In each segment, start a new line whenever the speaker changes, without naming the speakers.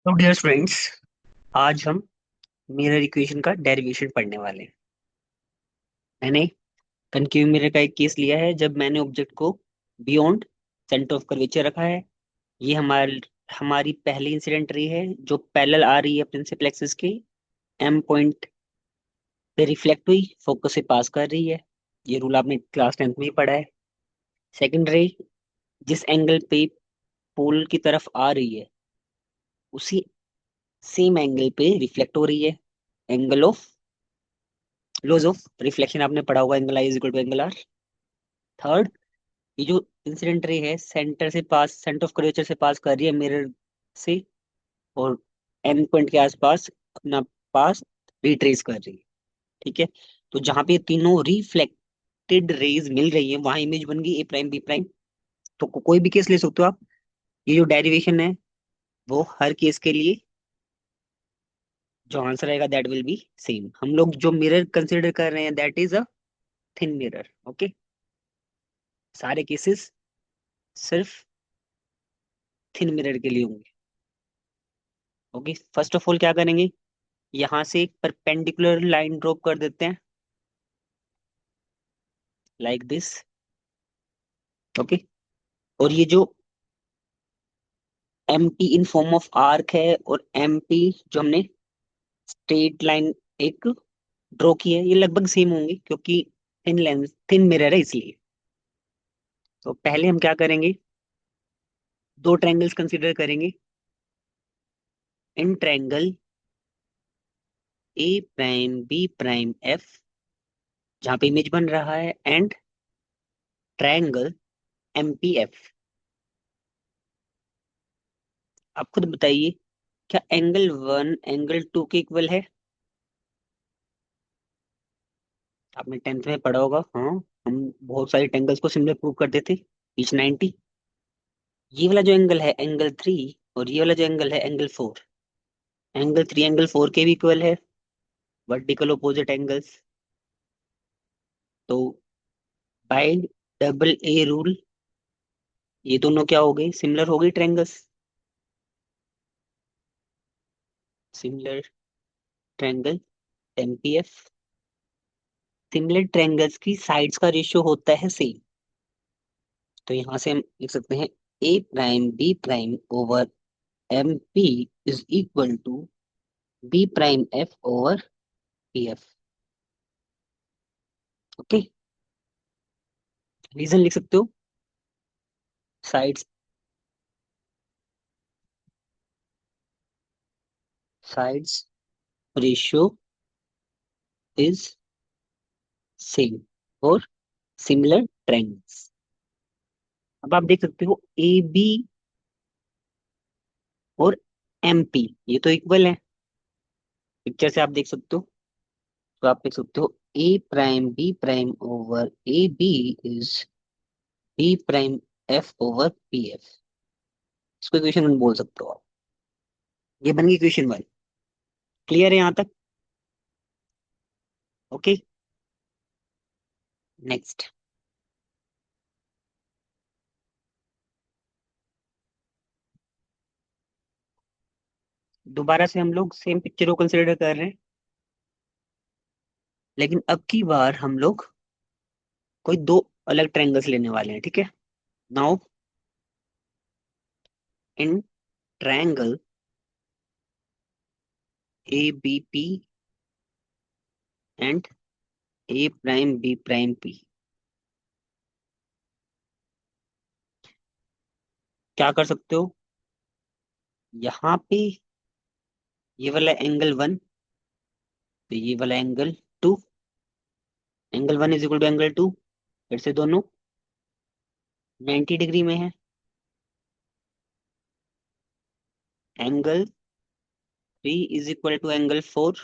तो dear friends, आज हम मिरर इक्वेशन का डेरिवेशन पढ़ने वाले हैं। मैंने कनकेव मिरर का एक केस लिया है जब मैंने ऑब्जेक्ट को बियॉन्ड सेंटर ऑफ कर्वेचर रखा है। ये हमारी पहली इंसिडेंट रे है जो पैरेलल आ रही है प्रिंसिपल एक्सिस के एम पॉइंट पे रिफ्लेक्ट हुई फोकस से पास कर रही है। ये रूल आपने क्लास 10th में ही पढ़ा है। सेकंड रे जिस एंगल पे पोल की तरफ आ रही है उसी सेम एंगल पे रिफ्लेक्ट हो रही है। Angle of laws of reflection आपने पढ़ा होगा, angle I is equal to angle R. Third, ये जो इंसिडेंट रे है सेंटर ऑफ कर्वेचर से पास कर रही है मिरर से, और एंड पॉइंट के आसपास अपना पास रिट्रेस कर रही है। ठीक है, तो जहां पे ये तीनों रिफ्लेक्टेड रेज मिल रही है वहां इमेज बन गई ए प्राइम बी प्राइम। तो कोई भी केस ले सकते हो आप। ये जो डेरिवेशन है वो हर केस के लिए जो आंसर आएगा दैट विल बी सेम। हम लोग जो मिरर कंसिडर कर रहे हैं that is a thin mirror. Okay, सारे केसेस सिर्फ थिन मिरर के लिए होंगे। ओके, फर्स्ट ऑफ ऑल क्या करेंगे, यहाँ से एक परपेंडिकुलर लाइन ड्रॉप कर देते हैं लाइक दिस। ओके, और ये जो M P in form of arc है और एम पी जो हमने स्ट्रेट लाइन एक ड्रॉ की है ये लगभग सेम होंगे क्योंकि थिन लेंस थिन मिरर है इसलिए। तो पहले हम क्या करेंगे, दो ट्रायंगल्स कंसीडर करेंगे। In triangle A prime B prime F जहाँ पे इमेज बन रहा है, and triangle M P F. आप खुद बताइए, क्या एंगल वन एंगल टू के इक्वल है? आपने 10th में पढ़ा होगा। हाँ, हम बहुत सारे एंगल्स को सिमिलर प्रूव करते थे, ईच 90। ये वाला जो एंगल है एंगल थ्री, और ये वाला जो एंगल है angle four, angle three angle four के भी इक्वल है, वर्टिकल ओपोजिट एंगल्स। तो बाय डबल ए रूल ये दोनों क्या हो गए, सिमिलर हो गई triangles. Similar triangle MPF. Similar triangles की साइड्स का रेशियो होता है सेम। तो यहां से हम लिख सकते हैं A prime B prime over M P is equal to B prime F over P F. Okay, reason लिख सकते हो, sides sides ratio is same और सिमिलर ट्रायंगल्स। अब आप देख सकते हो ए बी और एम पी ये तो इक्वल है, पिक्चर से आप देख सकते हो। तो आप देख सकते हो A prime B prime over A B is B prime F over P F. इसको इक्वेशन वन बोल सकते हो आप। ये बन गई इक्वेशन वन। क्लियर है यहाँ तक? Okay, next. दोबारा से हम लोग सेम पिक्चर को कंसिडर कर रहे हैं, लेकिन अब की बार हम लोग कोई दो अलग ट्रायंगल्स लेने वाले हैं। ठीक है, now in triangle A B P and A prime B prime P क्या कर सकते हो, यहाँ पे ये वाला एंगल वन, तो ये वाला angle two. Angle one is equal to angle two, फिर से दोनों 90 डिग्री में है। Angle three is equal to angle four.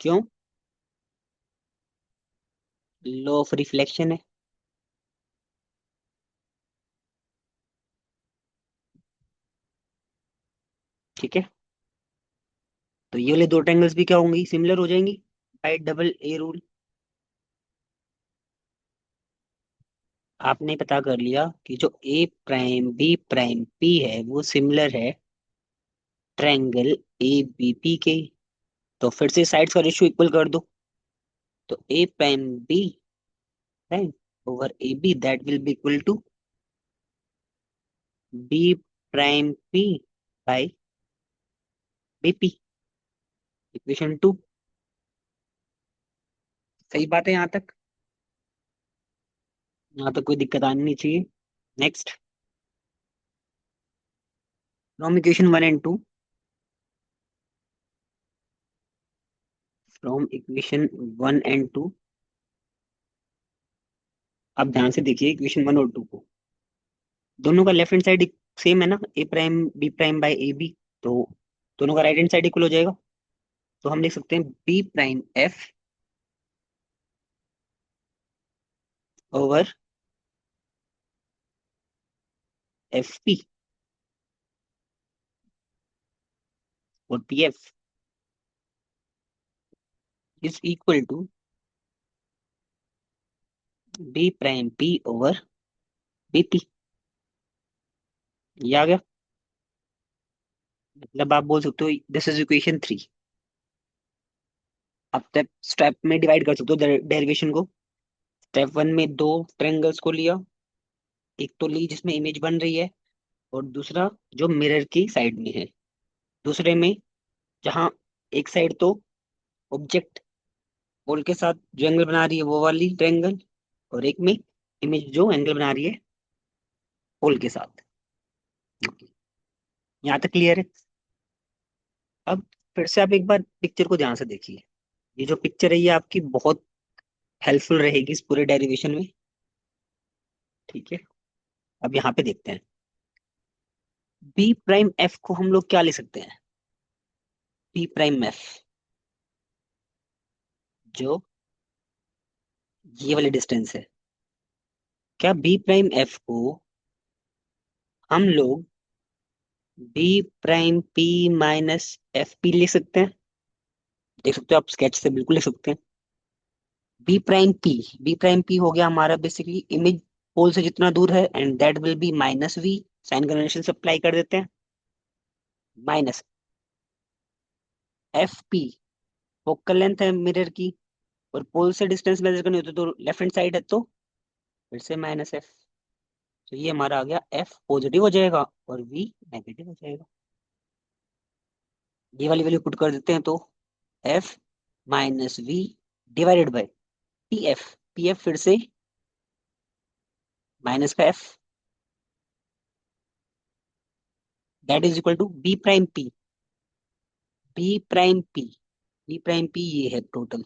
क्यों? लॉ ऑफ रिफ्लेक्शन है। ठीक है, तो ये वाले दो ट्रायंगल्स भी क्या होंगी, सिमिलर हो जाएंगी बाय डबल ए रूल। आपने पता कर लिया कि जो ए प्राइम बी प्राइम पी है वो सिमिलर है ट्रायंगल ए बी पी के। तो फिर से साइड्स का रेशियो इक्वल कर दो। तो A prime B prime over A B that will be equal to B prime P by B P. Equation 2। सही बात है यहाँ तक? यहाँ तक कोई दिक्कत आनी नहीं चाहिए। Next, from equation 1 and 2, from equation 1 and 2, आप ध्यान से देखिए इक्वेशन 1 और 2 को। दोनों का लेफ्ट हैंड साइड सेम है ना, A prime B prime by A B. तो दोनों का राइट हैंड साइड इक्वल हो जाएगा। तो हम लिख सकते हैं B prime F over F P और P F is equal to B prime P over B P. ये आ गया। मतलब आप बोल सकते हो दिस इज इक्वेशन 3। अब स्टेप स्टेप में डिवाइड कर सकते हो डेरिवेशन को। स्टेप 1 में दो ट्रायंगल्स को लिया। एक तो ली जिसमें इमेज बन रही है, और दूसरा जो मिरर की साइड में है। दूसरे में जहाँ एक साइड तो ऑब्जेक्ट पोल के साथ जो एंगल बना रही है वो वाली ट्रायंगल, और एक में इमेज जो एंगल बना रही है पोल के साथ। यहाँ तक क्लियर है? अब फिर से आप एक बार पिक्चर को ध्यान से देखिए। ये जो पिक्चर है ये आपकी बहुत हेल्पफुल रहेगी इस पूरे डेरिवेशन में। ठीक है, अब यहाँ पे देखते हैं बी प्राइम एफ को हम लोग क्या लिख सकते हैं। बी प्राइम एफ जो ये वाली डिस्टेंस है, क्या बी प्राइम एफ को हम लोग B prime P minus F P लिख सकते हैं? देख सकते हो आप, स्केच से बिल्कुल लिख सकते हैं। B prime P, B prime P हो गया हमारा बेसिकली इमेज पोल से जितना दूर है, and that will be minus V. Sign convention से अप्लाई कर देते हैं। Minus F P focal length है मिरर की, और पोल से डिस्टेंस मेजर करनी होती है तो लेफ्ट हैंड साइड है, तो फिर से माइनस एफ। तो ये हमारा आ गया, एफ पॉजिटिव हो जाएगा और वी नेगेटिव हो जाएगा। ये वाली वैल्यू पुट कर देते हैं, तो F minus V divided by P F. P F फिर से माइनस का F, that is equal to B prime P. B prime P, B prime P ये है टोटल,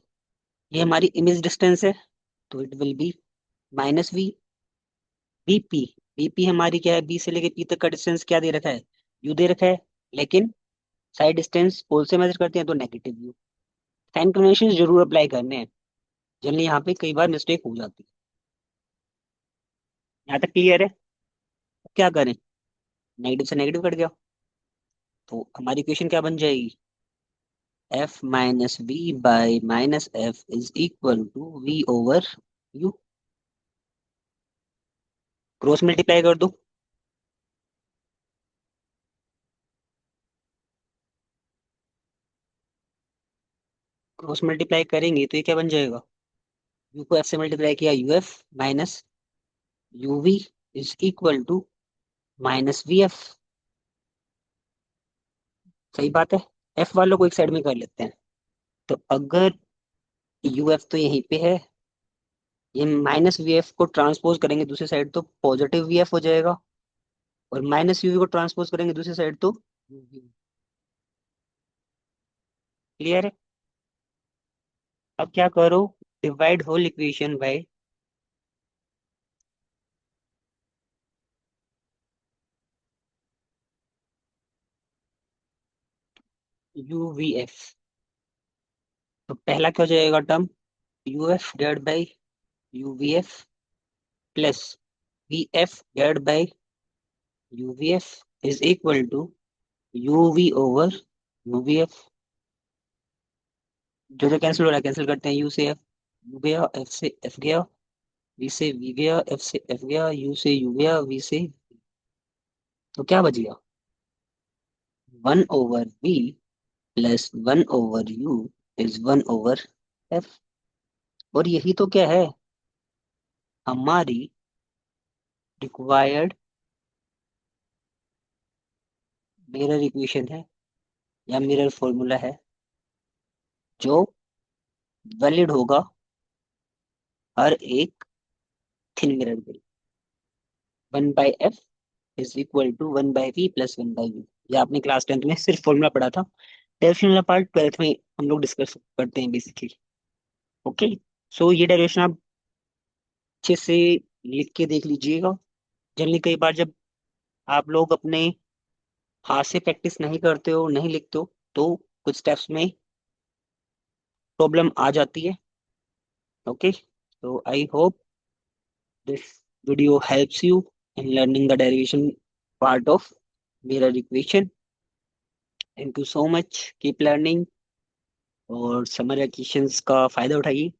ये हमारी इमेज डिस्टेंस है, तो it will be minus V. BP, BP हमारी क्या है, बी से लेके पी तक का डिस्टेंस क्या दे रखा है, यू दे रखा है। लेकिन साइड डिस्टेंस पोल से मेजर करते हैं तो नेगेटिव यू। साइन कन्वेंशन जरूर अप्लाई करने हैं, जनरली यहाँ पे कई बार मिस्टेक हो जाती है। यहाँ तक क्लियर है? अब क्या करें, नेगेटिव से नेगेटिव कट गया, तो हमारी इक्वेशन क्या बन जाएगी, F minus V by minus F is equal to V over U. Cross multiply कर दो। क्रॉस मल्टीप्लाई करेंगे तो ये क्या बन जाएगा, यू को एफ से मल्टीप्लाई किया U F minus U V is equal to minus V F. सही बात है। एफ वालों को एक साइड में कर लेते हैं। तो अगर यू एफ तो यहीं पे है, ये माइनस वी एफ को ट्रांसपोज करेंगे दूसरी साइड तो पॉजिटिव वी एफ हो जाएगा, और माइनस यूवी को ट्रांसपोज करेंगे दूसरी साइड तो क्लियर है? अब क्या करो, divide whole equation by U V F. तो पहला क्या हो जाएगा term, U F divide by U V F plus V F divide by U V F is equal to U V over U V F. जो जो cancel हो रहा है कैंसिल करते हैं, यू से एफ यू गया, एफ से एफ गया, वी से वी गया, एफ से एफ गया, यू से यू गया, वी से। तो क्या बच गया, 1/v+1/u is 1/f। और यही तो क्या है, हमारी रिक्वायर्ड मिरर इक्वेशन है, या मिरर फॉर्मूला है, जो वैलिड होगा हर एक थिन मिरर के लिए। 1/f is equal to 1/v+1/u। ये आपने क्लास 10th में सिर्फ फॉर्मूला पढ़ा था। डेरिवेशन वाला पार्ट 12th में हम लोग डिस्कस करते हैं बेसिकली। ओके, सो ये डेरिवेशन आप अच्छे से लिख के देख लीजिएगा। जनरली कई बार जब आप लोग अपने हाथ से प्रैक्टिस नहीं करते हो, नहीं लिखते हो, तो कुछ स्टेप्स में प्रॉब्लम आ जाती है। Okay, so I hope this video helps you in learning the derivation part of mirror equation. Thank you so much. Keep learning और समर वैकेशंस का फायदा उठाइए।